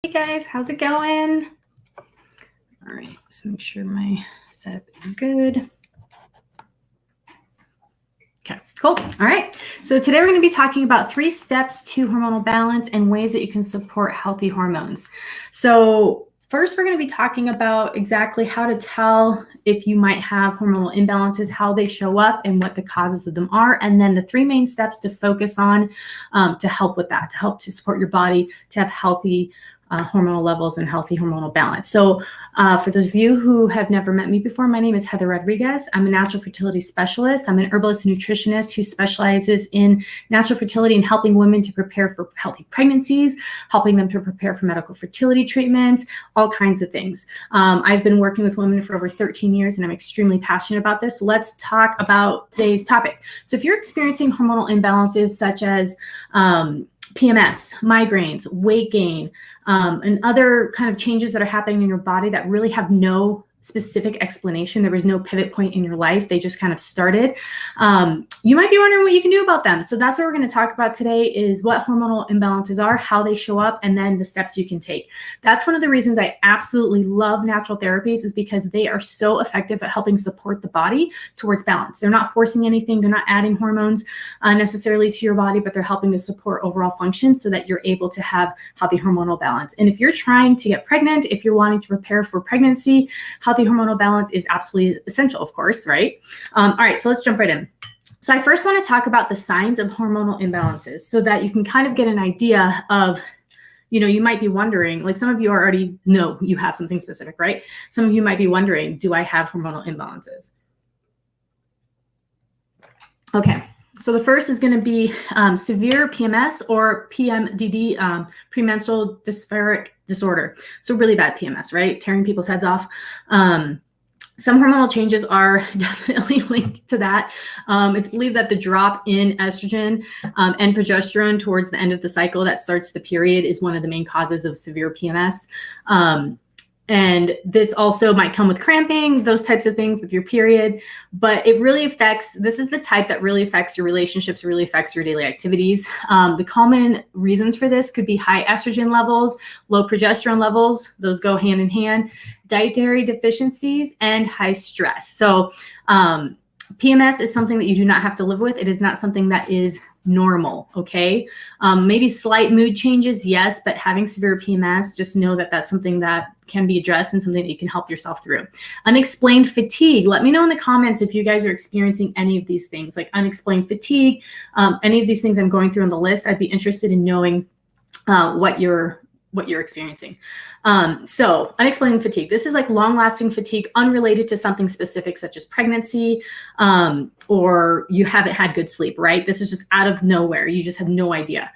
Hey guys, how's it going? All right, just make sure my setup is good. Okay, cool. All right, so today we're going to be talking about 3 steps to hormonal balance and ways that you can support healthy hormones. So first, we're going to be talking about exactly how to tell if you might have hormonal imbalances, how they show up, and what the causes of them are, and then the 3 main steps to focus on to help with that, to help to support your body to have healthy hormonal levels and healthy hormonal balance. So for those of you who have never met me before, my name is Heather Rodriguez. I'm a natural fertility specialist. I'm an herbalist and nutritionist who specializes in natural fertility and helping women to prepare for healthy pregnancies, helping them to prepare for medical fertility treatments, all kinds of things. I've been working with women for over 13 years and I'm extremely passionate about this. So let's talk about today's topic. So if you're experiencing hormonal imbalances such as PMS, migraines, weight gain, and other kind of changes that are happening in your body that really have no specific explanation. There was no pivot point in your life. They just kind of started. You might be wondering what you can do about them. So that's what we're going to talk about today is what hormonal imbalances are, how they show up, and then the steps you can take. That's one of the reasons I absolutely love natural therapies is because they are so effective at helping support the body towards balance. They're not forcing anything. They're not adding hormones necessarily to your body, but they're helping to support overall function so that you're able to have healthy hormonal balance. And if you're trying to get pregnant, if you're wanting to prepare for pregnancy, healthy hormonal balance is absolutely essential, of course, right? All right, so let's jump right in. So I first want to talk about the signs of hormonal imbalances so that you can kind of get an idea of, you might be wondering, like some of you already know you have something specific, right? Some of you might be wondering, do I have hormonal imbalances? Okay. So the first is going to be severe PMS or PMDD, premenstrual dysphoric disorder. So really bad PMS, right? Tearing people's heads off. Some hormonal changes are definitely linked to that. It's believed that the drop in estrogen and progesterone towards the end of the cycle that starts the period is one of the main causes of severe PMS. And this also might come with cramping, those types of things with your period, but it really affects, this is the type that really affects your relationships, really affects your daily activities. The common reasons for this could be high estrogen levels, low progesterone levels, those go hand in hand, dietary deficiencies, and high stress. So PMS is something that you do not have to live with. It is not something that is normal, okay? Maybe slight mood changes, yes, but having severe PMS, just know that that's something that can be addressed and something that you can help yourself through. Unexplained fatigue. Let me know in the comments if you guys are experiencing any of these things, like unexplained fatigue, any of these things I'm going through on the list. I'd be interested in knowing what you're experiencing. So unexplained fatigue, this is like long-lasting fatigue unrelated to something specific such as pregnancy, or you haven't had good sleep, right? This is just out of nowhere. You just have no idea.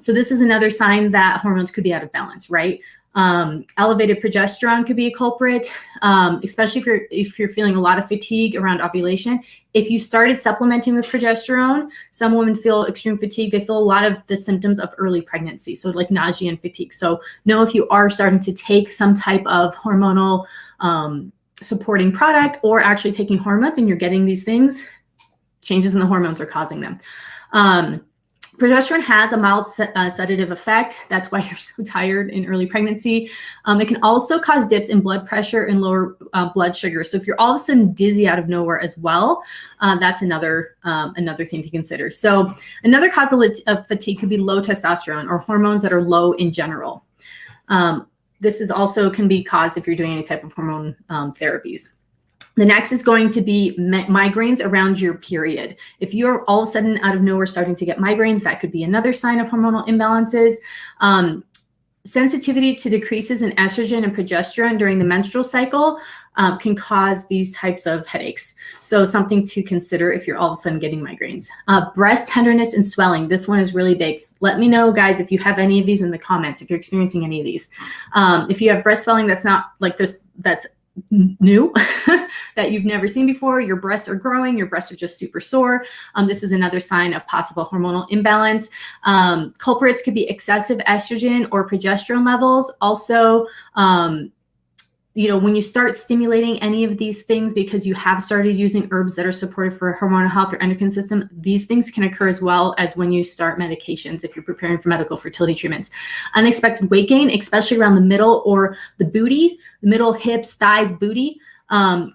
So this is another sign that hormones could be out of balance, right? Elevated progesterone could be a culprit, especially if you're feeling a lot of fatigue around ovulation. If you started supplementing with progesterone, some women feel extreme fatigue. They feel a lot of the symptoms of early pregnancy, so like nausea and fatigue. So know if you are starting to take some type of hormonal supporting product or actually taking hormones and you're getting these things, changes in the hormones are causing them. Progesterone has a mild sedative effect. That's why you're so tired in early pregnancy. It can also cause dips in blood pressure and lower blood sugar. So if you're all of a sudden dizzy out of nowhere as well, that's another thing to consider. So another cause of fatigue could be low testosterone or hormones that are low in general. This is also can be caused if you're doing any type of hormone therapies. The next is going to be migraines around your period. If you're all of a sudden out of nowhere starting to get migraines, that could be another sign of hormonal imbalances. Sensitivity to decreases in estrogen and progesterone during the menstrual cycle can cause these types of headaches. So something to consider if you're all of a sudden getting migraines. Breast tenderness and swelling. This one is really big. Let me know, guys, if you have any of these in the comments, if you're experiencing any of these. If you have breast swelling that's not like this, that's new that you've never seen before, your breasts are growing, your breasts are just super sore. This is another sign of possible hormonal imbalance. Culprits could be excessive estrogen or progesterone levels. Also, when you start stimulating any of these things because you have started using herbs that are supportive for hormonal health or endocrine system, these things can occur as well as when you start medications if you're preparing for medical fertility treatments. Unexpected weight gain, especially around the middle or the booty, the middle, hips, thighs, booty.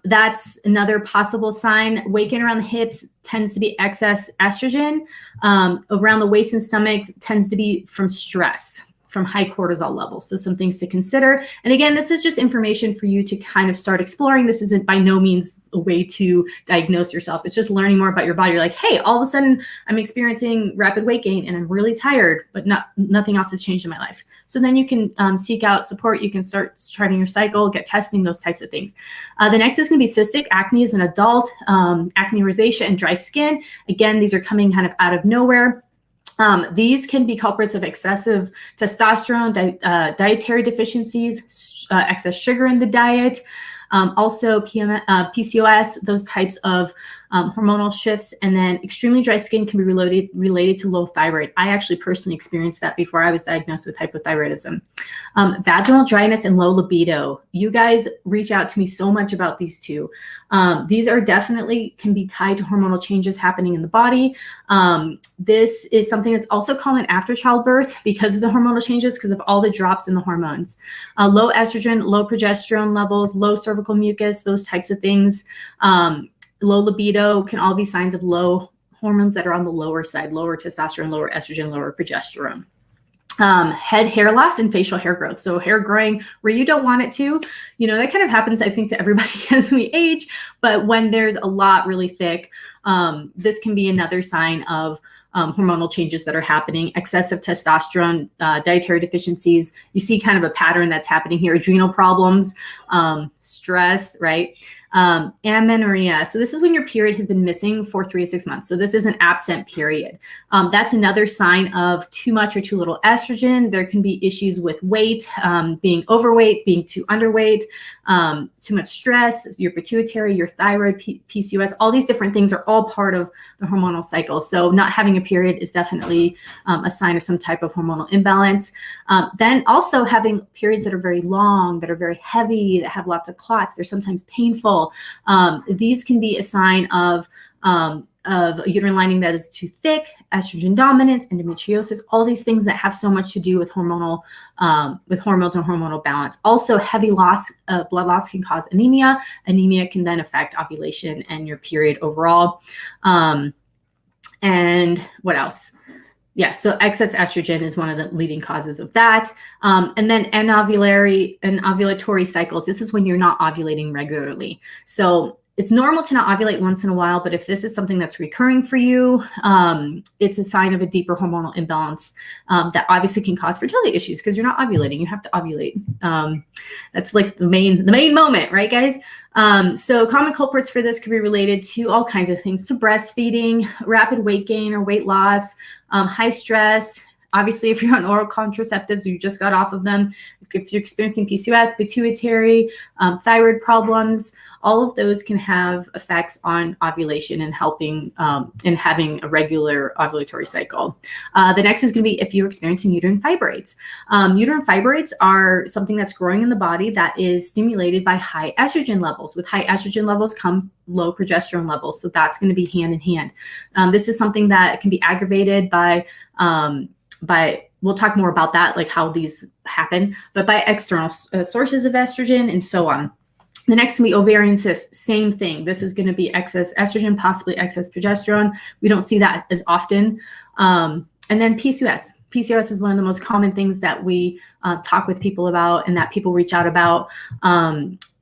That's another possible sign. Weight gain around the hips tends to be excess estrogen. Around the waist and stomach tends to be from stress, from high cortisol levels. So some things to consider. And again, this is just information for you to kind of start exploring. This isn't by no means a way to diagnose yourself. It's just learning more about your body. You're like, hey, all of a sudden I'm experiencing rapid weight gain and I'm really tired, but nothing else has changed in my life. So then you can seek out support. You can start charting your cycle, get testing, those types of things. The next is going to be cystic acne as an adult, acne, rosacea, and dry skin. Again, these are coming kind of out of nowhere. These can be culprits of excessive testosterone, dietary deficiencies, excess sugar in the diet, also PCOS, those types of hormonal shifts, and then extremely dry skin can be related to low thyroid. I actually personally experienced that before I was diagnosed with hypothyroidism. Vaginal dryness and low libido. You guys reach out to me so much about these two. These are definitely can be tied to hormonal changes happening in the body. This is something that's also common after childbirth because of the hormonal changes, because of all the drops in the hormones. Low estrogen, low progesterone levels, low cervical mucus, those types of things. Low libido can all be signs of low hormones that are on the lower side, lower testosterone, lower estrogen, lower progesterone. Head hair loss and facial hair growth. So hair growing where you don't want it to, that kind of happens, I think, to everybody as we age. But when there's a lot really thick, this can be another sign of hormonal changes that are happening, excessive testosterone, dietary deficiencies. You see kind of a pattern that's happening here, adrenal problems, stress, right? Amenorrhea. So this is when your period has been missing for 3 to 6 months. So this is an absent period. That's another sign of too much or too little estrogen. There can be issues with weight, being overweight, being too underweight, too much stress, your pituitary, your thyroid, PCOS, all these different things are all part of the hormonal cycle. So not having a period is definitely a sign of some type of hormonal imbalance. Then also having periods that are very long, that are very heavy, that have lots of clots, they're sometimes painful. These can be a sign of a uterine lining that is too thick, estrogen dominance, endometriosis, all these things that have so much to do with hormonal, with hormones and hormonal balance. Also, heavy loss, blood loss can cause anemia. Anemia can then affect ovulation and your period overall. And what else? Yeah, so excess estrogen is one of the leading causes of that. And then anovulatory cycles. This is when you're not ovulating regularly. So it's normal to not ovulate once in a while, but if this is something that's recurring for you, it's a sign of a deeper hormonal imbalance that obviously can cause fertility issues because you're not ovulating. You have to ovulate. That's like the main moment, right, guys? So common culprits for this could be related to all kinds of things, to breastfeeding, rapid weight gain or weight loss, high stress. Obviously, if you're on oral contraceptives or you just got off of them, if you're experiencing PCOS, pituitary, thyroid problems, all of those can have effects on ovulation and helping in having a regular ovulatory cycle. The next is going to be if you're experiencing uterine fibroids. Uterine fibroids are something that's growing in the body that is stimulated by high estrogen levels. With high estrogen levels come low progesterone levels. So that's going to be hand in hand. This is something that can be aggravated by we'll talk more about that, like how these happen, but by external sources of estrogen and so on. The next can be ovarian cysts, same thing. This is going to be excess estrogen, possibly excess progesterone. We don't see that as often. And then PCOS. PCOS is one of the most common things that we talk with people about and that people reach out about.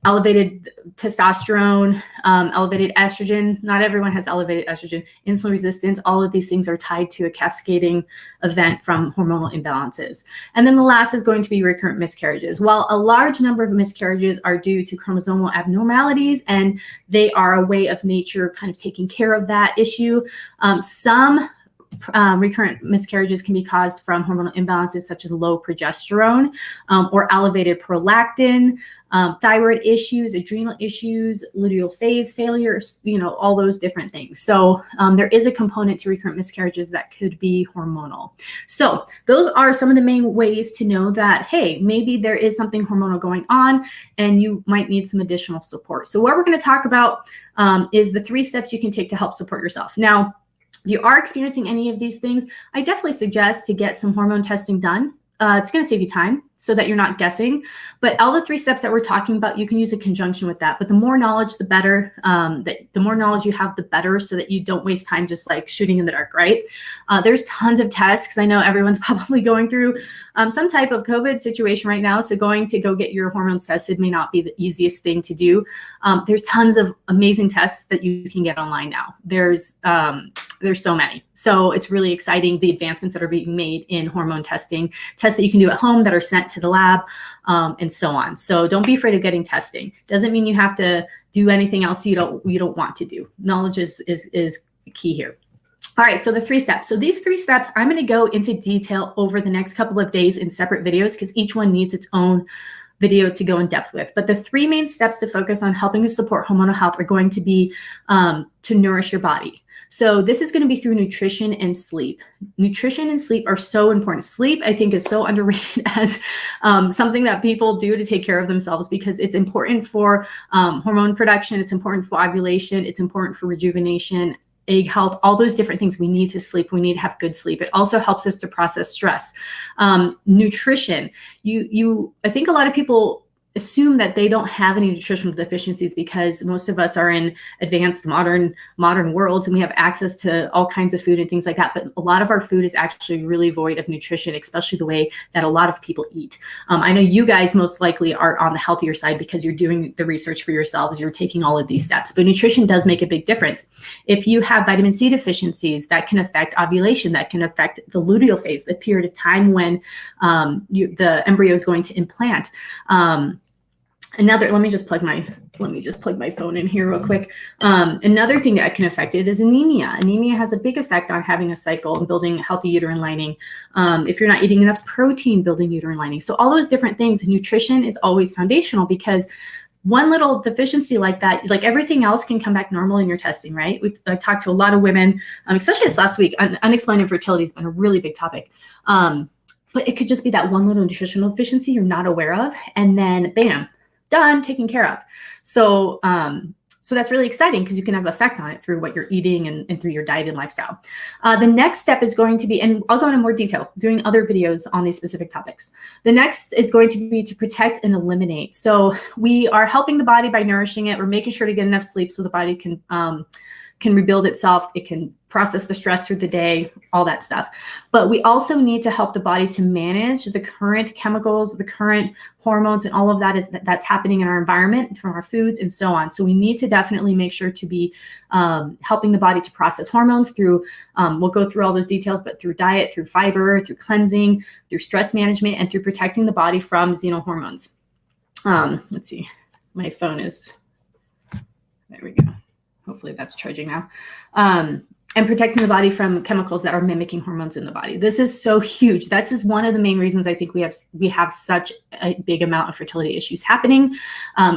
Elevated testosterone, elevated estrogen. Not everyone has elevated estrogen. Insulin resistance, all of these things are tied to a cascading event from hormonal imbalances. And then the last is going to be recurrent miscarriages. While a large number of miscarriages are due to chromosomal abnormalities and they are a way of nature kind of taking care of that issue, some recurrent miscarriages can be caused from hormonal imbalances such as low progesterone or elevated prolactin, thyroid issues, adrenal issues, luteal phase failures, all those different things. So there is a component to recurrent miscarriages that could be hormonal. So those are some of the main ways to know that, hey, maybe there is something hormonal going on and you might need some additional support. So what we're going to talk about is the 3 steps you can take to help support yourself. Now, if you are experiencing any of these things, I definitely suggest to get some hormone testing done. It's going to save you time so that you're not guessing. But all the 3 steps that we're talking about, you can use in conjunction with that. But the more knowledge, the better. The more knowledge you have, the better, so that you don't waste time just like shooting in the dark, right? There's tons of tests because I know everyone's probably going through some type of COVID situation right now. So going to go get your hormones tested may not be the easiest thing to do. There's tons of amazing tests that you can get online now. There's so many. So it's really exciting, the advancements that are being made in hormone testing, tests that you can do at home that are sent to the lab, and so on. So don't be afraid of getting testing. Doesn't mean you have to do anything else you don't want to do. Knowledge is key here. All right, so the 3 steps. So these 3 steps, I'm going to go into detail over the next couple of days in separate videos because each one needs its own video to go in depth with. But the 3 main steps to focus on helping to support hormonal health are going to be to nourish your body. So this is going to be through nutrition and sleep. Nutrition and sleep are so important. Sleep, I think, is so underrated as something that people do to take care of themselves because it's important for hormone production. It's important for ovulation. It's important for rejuvenation, egg health, all those different things. We need to sleep. We need to have good sleep. It also helps us to process stress. Nutrition. I think a lot of people assume that they don't have any nutritional deficiencies because most of us are in advanced modern worlds and we have access to all kinds of food and things like that. But a lot of our food is actually really void of nutrition, especially the way that a lot of people eat. I know you guys most likely are on the healthier side because you're doing the research for yourselves. You're taking all of these steps, but nutrition does make a big difference. If you have vitamin C deficiencies, that can affect ovulation, that can affect the luteal phase, the period of time when the embryo is going to implant. Let me just plug my phone in here real quick. Another thing that can affect it is anemia. Anemia has a big effect on having a cycle and building healthy uterine lining. If you're not eating enough protein, building uterine lining. So all those different things, nutrition is always foundational because one little deficiency like that, like everything else can come back normal in your testing, right? I talked to a lot of women, especially this last week. Unexplained infertility has been a really big topic. But it could just be that one little nutritional deficiency you're not aware of, and then bam, done, taken care of. So that's really exciting because you can have an effect on it through what you're eating and through your diet and lifestyle. The next step is going to be, and I'll go into more detail doing other videos on these specific topics. The next is going to be to protect and eliminate. So we are helping the body by nourishing it. We're making sure to get enough sleep so the body can rebuild itself. It can process the stress through the day, all that stuff. But we also need to help the body to manage the current chemicals, the current hormones, and all of that's happening in our environment from our foods and so on. So we need to definitely make sure to be helping the body to process hormones through, we'll go through all those details, but through diet, through fiber, through cleansing, through stress management, and through protecting the body from xenohormones. Let's see, my phone is, there we go. Hopefully that's charging now. And protecting the body from chemicals that are mimicking hormones in the body. This is so huge. That's just one of the main reasons I think we have such a big amount of fertility issues happening,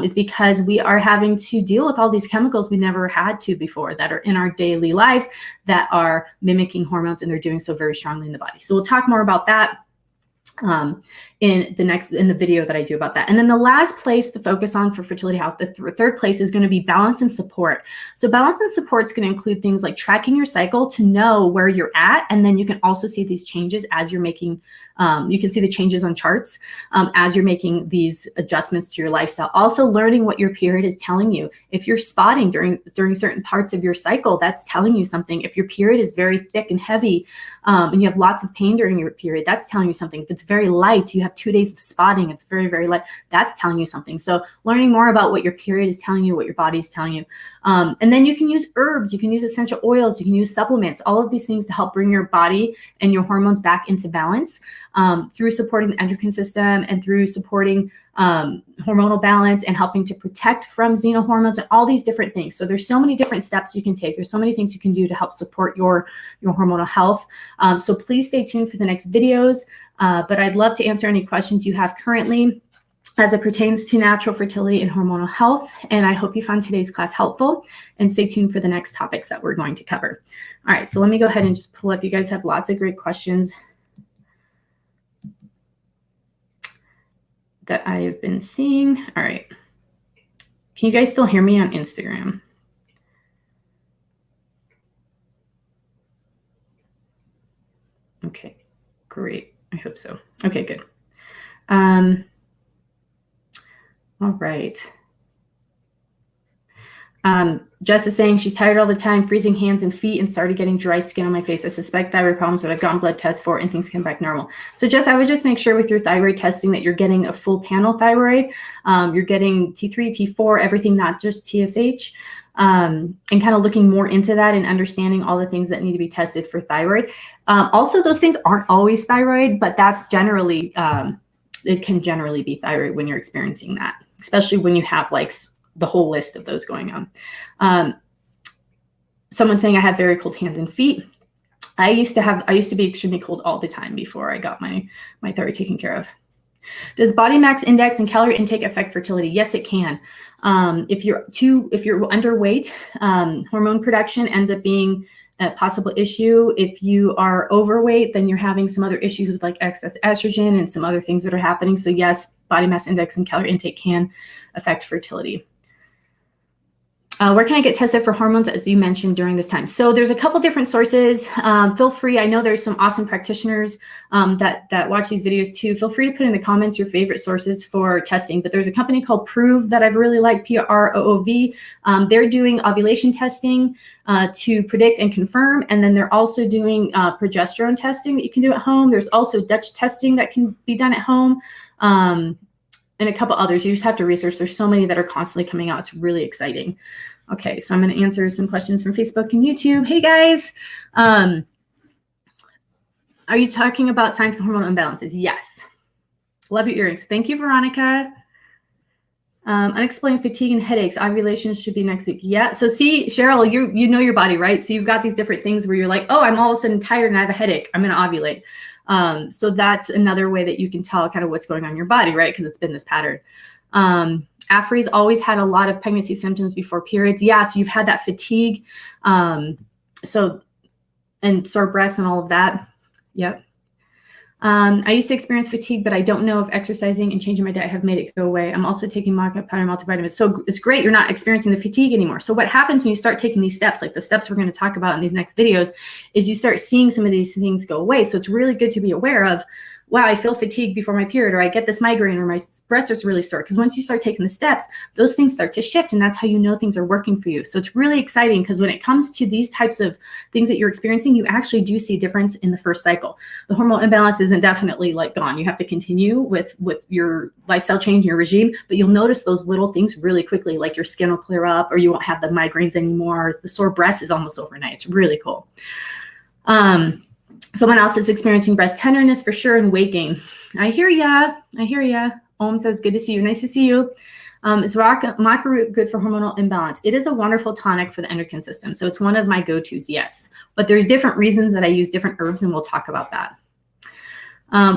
is because we are having to deal with all these chemicals we never had to before that are in our daily lives that are mimicking hormones, and they're doing so very strongly in the body. So we'll talk more about that in the video that I do about that. And then the last place to focus on for fertility health, the third place, is going to be balance and support. So balance and support is going to include things like tracking your cycle to know where you're at. And then you can also see these changes as you're making, you can see the changes on charts as you're making these adjustments to your lifestyle. Also learning what your period is telling you. If you're spotting during certain parts of your cycle, that's telling you something. If your period is very thick and heavy, and you have lots of pain during your period, that's telling you something. If it's very light, you have 2 days of spotting, it's very, very light, that's telling you something. So learning more about what your period is telling you, what your body is telling you. And then you can use herbs, you can use essential oils, you can use supplements, all of these things to help bring your body and your hormones back into balance. through supporting the endocrine system and through supporting hormonal balance and helping to protect from xenohormones and all these different things. So there's so many different steps you can take. There's so many things you can do to help support your hormonal health. So please stay tuned for the next videos. But I'd love to answer any questions you have currently as it pertains to natural fertility and hormonal health. And I hope you found today's class helpful, and stay tuned for the next topics that we're going to cover. All right, so let me go ahead and just pull up. You guys have lots of great questions that I have been seeing. All right. Can you guys still hear me on Instagram? Okay, great. I hope so. Okay, good. All right. Jess is saying she's tired all the time, freezing hands and feet, and started getting dry skin on my face. I suspect thyroid problems, but I've gotten blood tests for it and things come back normal. So Jess, I would just make sure with your thyroid testing that you're getting a full panel thyroid. You're getting T3, T4, everything, not just TSH, and kind of looking more into that and understanding all the things that need to be tested for thyroid. Also, those things aren't always thyroid, but that's generally, it can generally be thyroid when you're experiencing that, especially when you have like the whole list of those going on. Someone saying I have very cold hands and feet. I used to be extremely cold all the time before I got my thyroid taken care of. Does body mass index and calorie intake affect fertility? Yes, it can. If you're underweight, hormone production ends up being a possible issue. If you are overweight, then you're having some other issues with like excess estrogen and some other things that are happening. So yes, body mass index and calorie intake can affect fertility. Where can I get tested for hormones, as you mentioned during this time? So there's a couple different sources. Feel free. I know there's some awesome practitioners that watch these videos too. Feel free to put in the comments your favorite sources for testing. But there's a company called Prove that I've really liked, Proov. They're doing ovulation testing to predict and confirm. And then they're also doing progesterone testing that you can do at home. There's also Dutch testing that can be done at home. And a couple others. You just have to research. There's so many that are constantly coming out. It's really exciting. Okay, so I'm going to answer some questions from Facebook and YouTube. Hey guys, are you talking about signs of hormonal imbalances? Yes. Love your earrings. Thank you, Veronica. Unexplained fatigue and headaches. Ovulation should be next week. Yeah. So see, Cheryl, you know your body, right? So you've got these different things where you're like, oh, I'm all of a sudden tired and I have a headache. I'm going to ovulate. So that's another way that you can tell kind of what's going on in your body, right? Because it's been this pattern. Afree's always had a lot of pregnancy symptoms before periods. Yeah, so you've had that fatigue, and sore breasts and all of that. Yep. I used to experience fatigue, but I don't know if exercising and changing my diet have made it go away. I'm also taking maca powder multivitamins. So it's great. You're not experiencing the fatigue anymore. So what happens when you start taking these steps, like the steps we're going to talk about in these next videos, is you start seeing some of these things go away. So it's really good to be aware of, wow, I feel fatigued before my period, or I get this migraine, or my breast is really sore. Because once you start taking the steps, those things start to shift, and that's how you know things are working for you. So it's really exciting, because when it comes to these types of things that you're experiencing, you actually do see a difference in the first cycle. The hormonal imbalance isn't definitely like gone. You have to continue with your lifestyle change, your regime, but you'll notice those little things really quickly, like your skin will clear up, or you won't have the migraines anymore. The sore breast is almost overnight. It's really cool. Someone else is experiencing breast tenderness for sure and weight gain. I hear ya. I hear ya. Om says, good to see you. Nice to see you. Is maca root good for hormonal imbalance? It is a wonderful tonic for the endocrine system. So it's one of my go-tos, yes. But there's different reasons that I use different herbs, and we'll talk about that.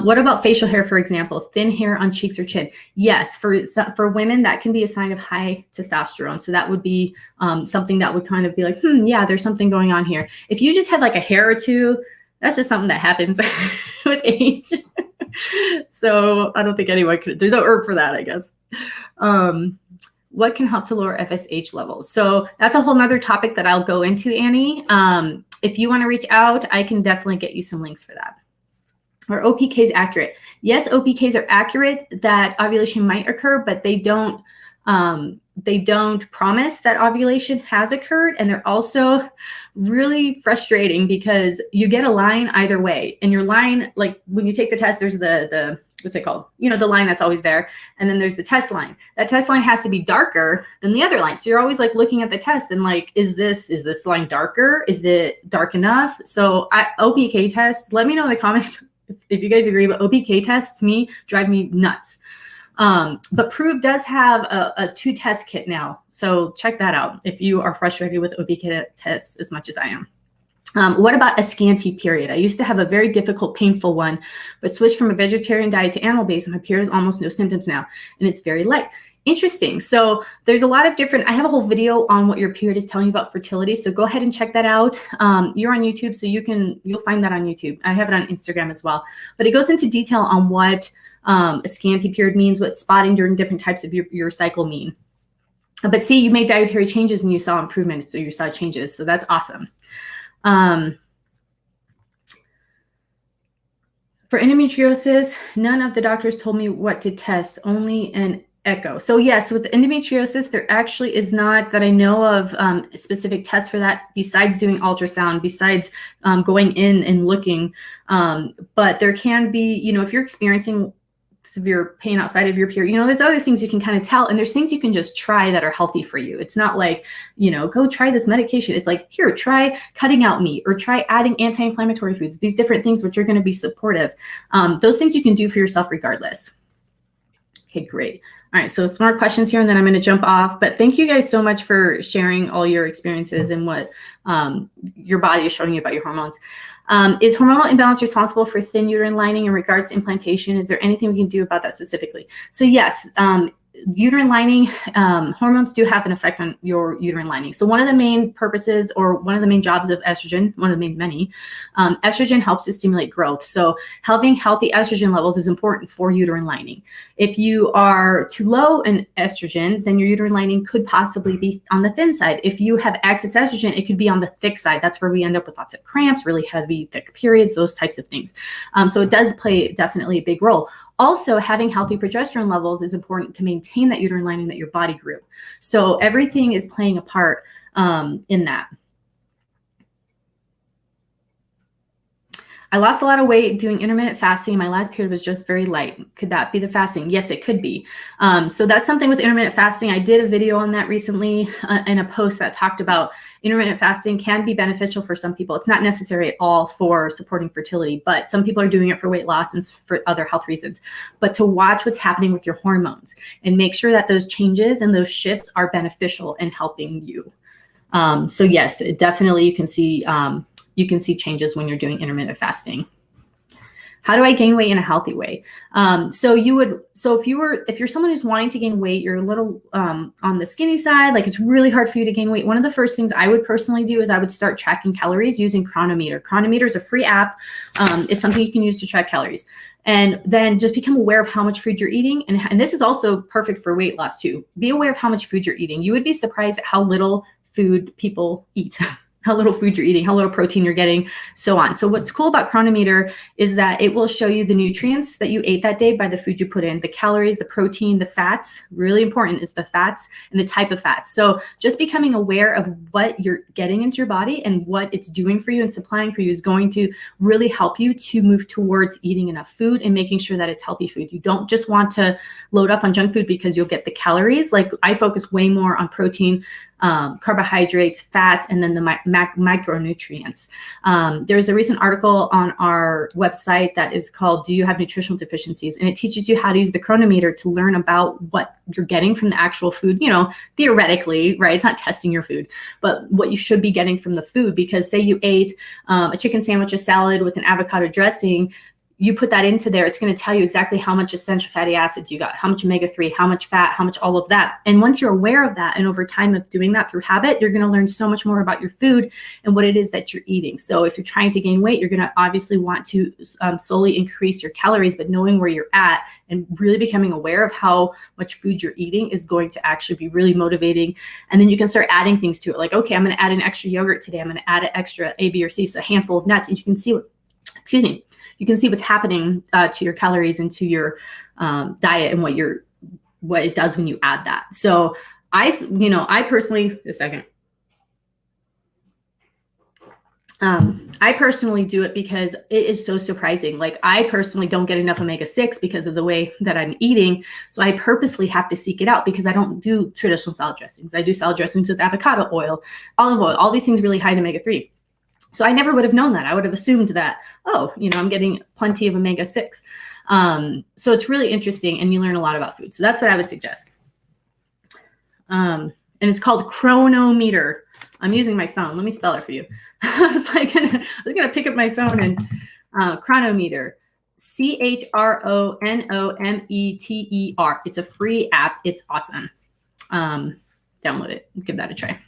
What about facial hair, for example? Thin hair on cheeks or chin? Yes, for women, that can be a sign of high testosterone. So that would be something that would kind of be like, yeah, there's something going on here. If you just had like a hair or two, that's just something that happens with age. So I don't think anyone could, there's no herb for that, I guess. What can help to lower FSH levels? So that's a whole nother topic that I'll go into, Annie. If you want to reach out, I can definitely get you some links for that. Are OPKs accurate? Yes, OPKs are accurate that ovulation might occur, but they don't promise that ovulation has occurred. And they're also really frustrating because you get a line either way. And your line, like when you take the test, there's the what's it called? You know, the line that's always there. And then there's the test line. That test line has to be darker than the other line. So you're always like looking at the test and like, is this line darker? Is it dark enough? So OPK test, let me know in the comments if you guys agree, but OPK tests to me drive me nuts. But Prove does have a 2-test kit now. So check that out if you are frustrated with OPK tests as much as I am. What about a scanty period? I used to have a very difficult, painful one, but switched from a vegetarian diet to animal-based, and my period has almost no symptoms now, and it's very light. Interesting. So there's a lot of different, I have a whole video on what your period is telling you about fertility. So go ahead and check that out. You're on YouTube, so you'll find that on YouTube. I have it on Instagram as well, but it goes into detail on what a scanty period means, what spotting during different types of your cycle mean. But see, you made dietary changes and you saw improvements, so you saw changes. So that's awesome. For endometriosis, none of the doctors told me what to test, only an echo. So yes, with endometriosis, there actually is not, that I know of, specific tests for that besides doing ultrasound, besides going in and looking. But there can be, if you're experiencing severe pain outside of your period, there's other things you can kind of tell, and there's things you can just try that are healthy for you. It's not like, go try this medication. It's like, here, try cutting out meat, or try adding anti-inflammatory foods, these different things which are going to be supportive. Those things you can do for yourself regardless. Okay, great. All right, so some more questions here, and then I'm going to jump off. But thank you guys so much for sharing all your experiences and what your body is showing you about your hormones. Is hormonal imbalance responsible for thin uterine lining in regards to implantation? Is there anything we can do about that specifically? So yes, uterine lining, hormones do have an effect on your uterine lining. So one of the main purposes, or one of the main jobs of estrogen, one of the many, estrogen helps to stimulate growth. So having healthy estrogen levels is important for uterine lining. If you are too low in estrogen, then your uterine lining could possibly be on the thin side. If you have excess estrogen, it could be on the thick side. That's where we end up with lots of cramps, really heavy, thick periods, those types of things. So it does play definitely a big role. Also, having healthy progesterone levels is important to maintain that uterine lining that your body grew. So everything is playing a part in that. I lost a lot of weight doing intermittent fasting. My last period was just very light. Could that be the fasting? Yes, it could be. So that's something with intermittent fasting. I did a video on that recently in a post that talked about intermittent fasting can be beneficial for some people. It's not necessary at all for supporting fertility, but some people are doing it for weight loss and for other health reasons. But to watch what's happening with your hormones and make sure that those changes and those shifts are beneficial in helping you. So yes, definitely you can see changes when you're doing intermittent fasting. How do I gain weight in a healthy way? So if you're someone who's wanting to gain weight, you're a little on the skinny side, like it's really hard for you to gain weight. One of the first things I would personally do is I would start tracking calories using Chronometer. Chronometer is a free app. It's something you can use to track calories. And then just become aware of how much food you're eating. And this is also perfect for weight loss too. Be aware of how much food you're eating. You would be surprised at how little food people eat. How little food you're eating, how little protein you're getting, so on. So what's cool about Chronometer is that it will show you the nutrients that you ate that day by the food you put in, the calories, the protein, the fats. Really important is the fats and the type of fats. So just becoming aware of what you're getting into your body and what it's doing for you and supplying for you is going to really help you to move towards eating enough food and making sure that it's healthy food. You don't just want to load up on junk food because you'll get the calories. Like I focus way more on protein, carbohydrates, fats, and then the micronutrients. There's a recent article on our website that is called, Do You Have Nutritional Deficiencies? And it teaches you how to use the Chronometer to learn about what you're getting from the actual food, theoretically, right? It's not testing your food, but what you should be getting from the food. Because say you ate a chicken sandwich, a salad with an avocado dressing, you put that into there, it's going to tell you exactly how much essential fatty acids you got, how much omega-3, how much fat, how much all of that. And once you're aware of that, and over time of doing that through habit, you're going to learn so much more about your food and what it is that you're eating. So if you're trying to gain weight, you're going to obviously want to slowly increase your calories, but knowing where you're at and really becoming aware of how much food you're eating is going to actually be really motivating. And then you can start adding things to it. Like, okay, I'm going to add an extra yogurt today. I'm going to add an extra A, B, or C, so a handful of nuts. And you can see you can see what's happening to your calories and to your diet and what it does when you add that. So I personally, I personally do it because it is so surprising. Like I personally don't get enough omega-6 because of the way that I'm eating. So I purposely have to seek it out because I don't do traditional salad dressings. I do salad dressings with avocado oil, olive oil, all these things really high in omega-3. So I never would have known that. I would have assumed that, oh, I'm getting plenty of omega-6. So it's really interesting, and you learn a lot about food. So that's what I would suggest. And it's called Chronometer. I'm using my phone. Let me spell it for you. I was gonna pick up my phone and Chronometer. Chronometer. It's a free app. It's awesome. Download it. Give that a try.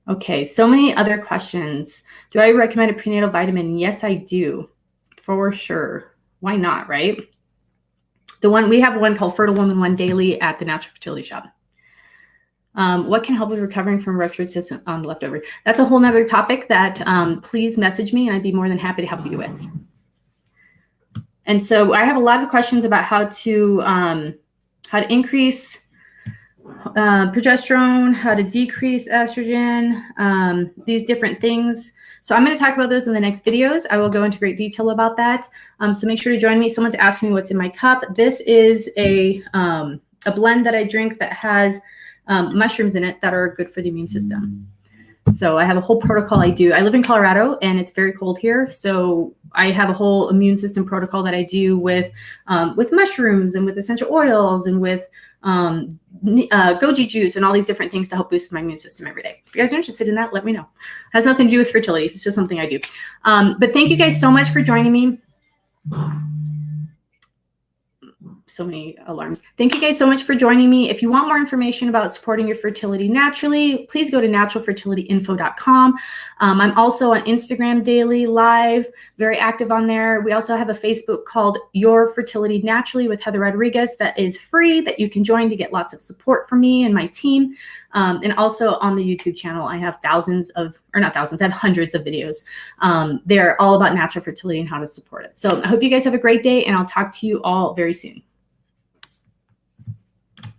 Okay, so many other questions. Do I recommend a prenatal vitamin? Yes, I do, for sure. Why not, right? We have one called Fertile Woman 1 Daily at the Natural Fertility Shop. What can help with recovering from recurrent on leftover? That's a whole nother topic that please message me, and I'd be more than happy to help you with. And so I have a lot of questions about how to increase progesterone, how to decrease estrogen, these different things. So I'm going to talk about those in the next videos. I will go into great detail about that. So make sure to join me. Someone's asking me what's in my cup. This is a blend that I drink that has mushrooms in it that are good for the immune system. So I have a whole protocol I do. I live in Colorado and it's very cold here. So I have a whole immune system protocol that I do with mushrooms and with essential oils and with goji juice and all these different things to help boost my immune system every day. If you guys are interested in that, let me know. It has nothing to do with fertility. It's just something I do. But thank you guys so much for joining me. So many alarms. Thank you guys so much for joining me. If you want more information about supporting your fertility naturally, please go to naturalfertilityinfo.com. I'm also on Instagram daily, live, very active on there. We also have a Facebook called Your Fertility Naturally with Heather Rodriguez that is free, that you can join to get lots of support from me and my team. And also on the YouTube channel, I have I have hundreds of videos. They're all about natural fertility and how to support it. So I hope you guys have a great day, and I'll talk to you all very soon.